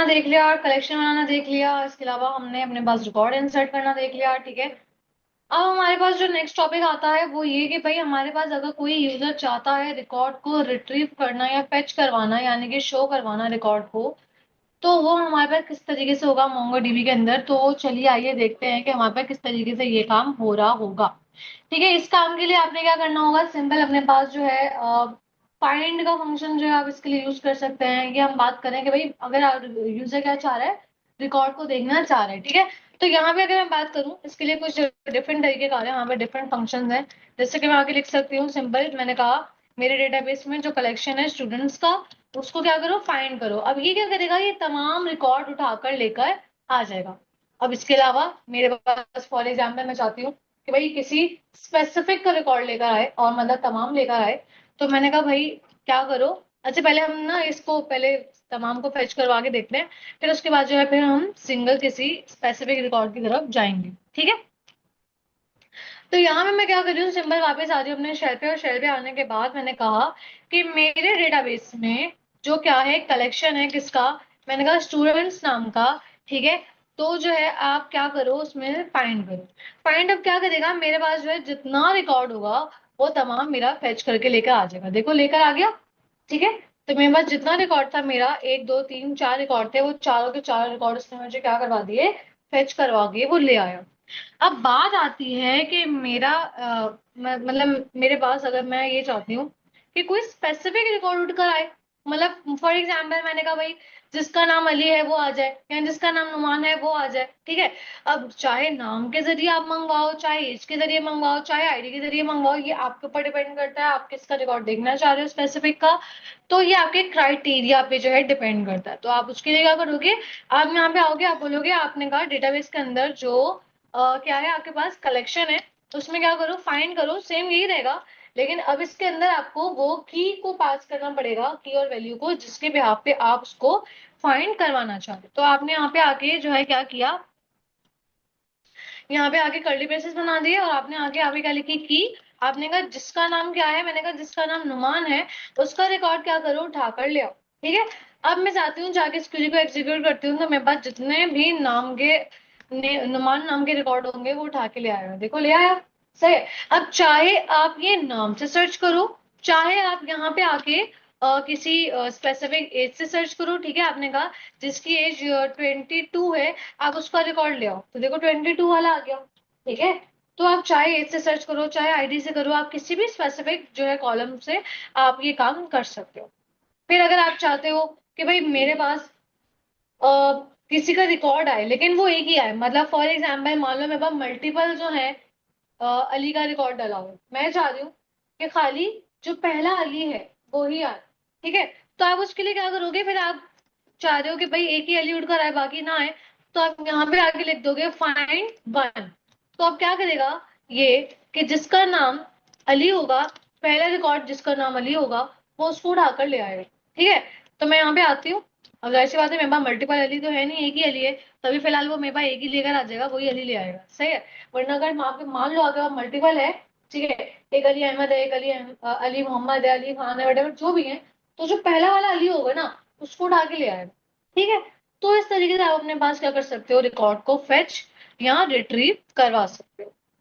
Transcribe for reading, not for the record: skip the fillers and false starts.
देख लिया और कलेक्शन बनाना देख लिया। इसके अलावा हमने अपने पास रिकॉर्ड इंसर्ट करना देख लिया। ठीक है, अब हमारे पास जो नेक्स्ट टॉपिक आता है वो ये कि भाई हमारे पास अगर कोई यूजर चाहता है रिकॉर्ड को रिट्रीव करना या फेच करवाना, यानी कि शो करवाना रिकॉर्ड को, तो वो हमारे पास किस तरीके से होगा मोंगोडीबी के अंदर। तो चलिए आइए देखते हैं कि हमारे पास किस तरीके से ये काम हो रहा होगा। ठीक है, इस काम के लिए आपने क्या करना होगा, सिंपल अपने पास जो है फाइंड का फंक्शन जो है आप इसके लिए यूज कर सकते हैं। ये हम बात करें कि भाई अगर यूजर क्या चाह रहा है, रिकॉर्ड को देखना चाह रहा है। ठीक है, तो यहाँ पे अगर मैं बात करूँ इसके लिए कुछ डिफरेंट तरीके का है, यहाँ पे डिफरेंट फंक्शंस हैं। जैसे कि मैं आगे लिख सकती हूँ सिंपल, मैंने कहा मेरे डेटाबेस में जो कलेक्शन है स्टूडेंट्स का, उसको क्या करो, फाइंड करो। अब ये क्या करेगा, ये तमाम रिकॉर्ड उठाकर लेकर आ जाएगा। अब इसके अलावा मेरे पास फॉर एग्जाम्पल मैं चाहती हूँ कि भाई किसी स्पेसिफिक का रिकॉर्ड लेकर आए और मतलब तमाम लेकर आए। तो मैंने कहा भाई क्या करो, अच्छा पहले हम ना इसको पहले तमाम को फेच करवा के देखते हैं, फिर उसके बाद जो है फिर हम सिंगल किसी स्पेसिफिक रिकॉर्ड की तरफ जाएंगे। ठीक है, तो यहाँ पे मैं क्या कर रही हूँ, सिंपल वापस आ रही हूँ अपने शेल पे, और शेल पे आने के बाद मैंने कहा कि मेरे डेटाबेस में जो क्या है कलेक्शन है किसका, मैंने कहा स्टूडेंट्स नाम का। ठीक है, तो जो है आप क्या करो उसमें फाइंड करो। फाइंड अब क्या करेगा, मेरे पास जो है जितना रिकॉर्ड होगा वो तमाम मेरा फेच करके लेकर आ जाएगा। देखो लेकर आ गया। ठीक है, तो मेरे पास जितना रिकॉर्ड था, मेरा एक दो तीन चार रिकॉर्ड थे, वो चारों के चार रिकॉर्ड उसने मुझे क्या करवा दिए, फेच करवा के वो ले आया। अब बात आती है कि मेरा मतलब मेरे पास अगर मैं ये चाहती हूँ कि कोई स्पेसिफिक रिकॉर्ड उठकर आए, मतलब फॉर एग्जाम्पल मैंने कहा भाई जिसका नाम अली है वो आ जाए, या जिसका नाम नुमान है वो आ जाए। ठीक है, अब चाहे नाम के जरिए आप मंगवाओ, चाहे एज के जरिए मंगवाओ, चाहे आईडी के जरिए मंगवाओ, ये आपके ऊपर डिपेंड करता है आप किसका रिकॉर्ड देखना चाह रहे हो स्पेसिफिक का। तो ये आपके क्राइटेरिया पे जो है डिपेंड करता है। तो आप उसके लिए क्या करोगे, आप यहाँ पे आओगे, आप बोलोगे आपने कहा डेटाबेस के अंदर जो क्या है आपके पास कलेक्शन है, तो उसमें क्या करो, फाइंड करो, सेम यही रहेगा। लेकिन अब इसके अंदर आपको वो की को पास करना पड़ेगा, की और वैल्यू को, जिसके बिहाफ पे आप उसको फाइंड करवाना चाहते हो। तो आपने यहाँ पे आके जो है क्या किया, यहाँ पे आके कर्ली ब्रेसेस बना दिए, और आपने आगे आगे क्या लिखी की। आपने कहा जिसका नाम क्या है, मैंने कहा जिसका नाम नुमान है, उसका रिकॉर्ड क्या करो, उठा कर ले आओ। ठीक है, अब मैं चाहती हूँ जाके इस क्वेरी को एग्जीक्यूट करती हूँ, तो मेरे पास जितने भी नाम के नुमान नाम के रिकॉर्ड होंगे वो उठा के ले आएगा। देखो ले आया। सही है। अब चाहे आप ये नाम से सर्च करो, चाहे आप यहाँ पे आके किसी स्पेसिफिक एज से सर्च करो। ठीक है, आपने कहा जिसकी एज 22 है, आप उसका रिकॉर्ड ले आओ, तो देखो 22 वाला आ गया। ठीक है, तो आप चाहे एज से सर्च करो, चाहे आईडी से करो, आप किसी भी स्पेसिफिक जो है कॉलम से आप ये काम कर सकते हो। फिर अगर आप चाहते हो कि भाई मेरे पास अ, किसी का रिकॉर्ड आए लेकिन वो एक ही आए, मतलब फॉर एग्जाम्पल मान लो मेरे पास मल्टीपल जो है अली का रिकॉर्ड डाला हो, मैं चाह रही हूँ कि खाली जो पहला अली है वो ही आए। ठीक है, तो आप उसके लिए क्या करोगे, फिर आप चाह रहे हो कि भाई एक ही अली उड़कर आए बाकी ना आए, तो आप यहाँ पे आके लिख दोगे फाइंड वन। तो अब क्या करेगा ये, कि जिसका नाम अली होगा, पहला रिकॉर्ड जिसका नाम अली होगा, वो उसको उठाकर ले आएगा। ठीक है, तो मैं यहाँ पे आती हूँ। अब ऐसी बात है, मेरे पास मल्टीपल अली तो है नहीं, एक ही अली है, तभी फिलहाल वो मेरे पास एक ही लेकर आ जाएगा, वही अली ले आएगा। सही है। वरना अगर वहां पे मान लो अगर मल्टीपल है, ठीक है, एक अली अहमद है, एक अली मोहम्मद है, अली खान है, वटेवर जो भी है, तो जो पहला वाला अली होगा ना, उसको उठा के ले आएगा। ठीक है, तो इस तरीके से आप अपने पास क्या कर सकते हो, रिकॉर्ड को फेच या रिट्रीव करवा सकते हो।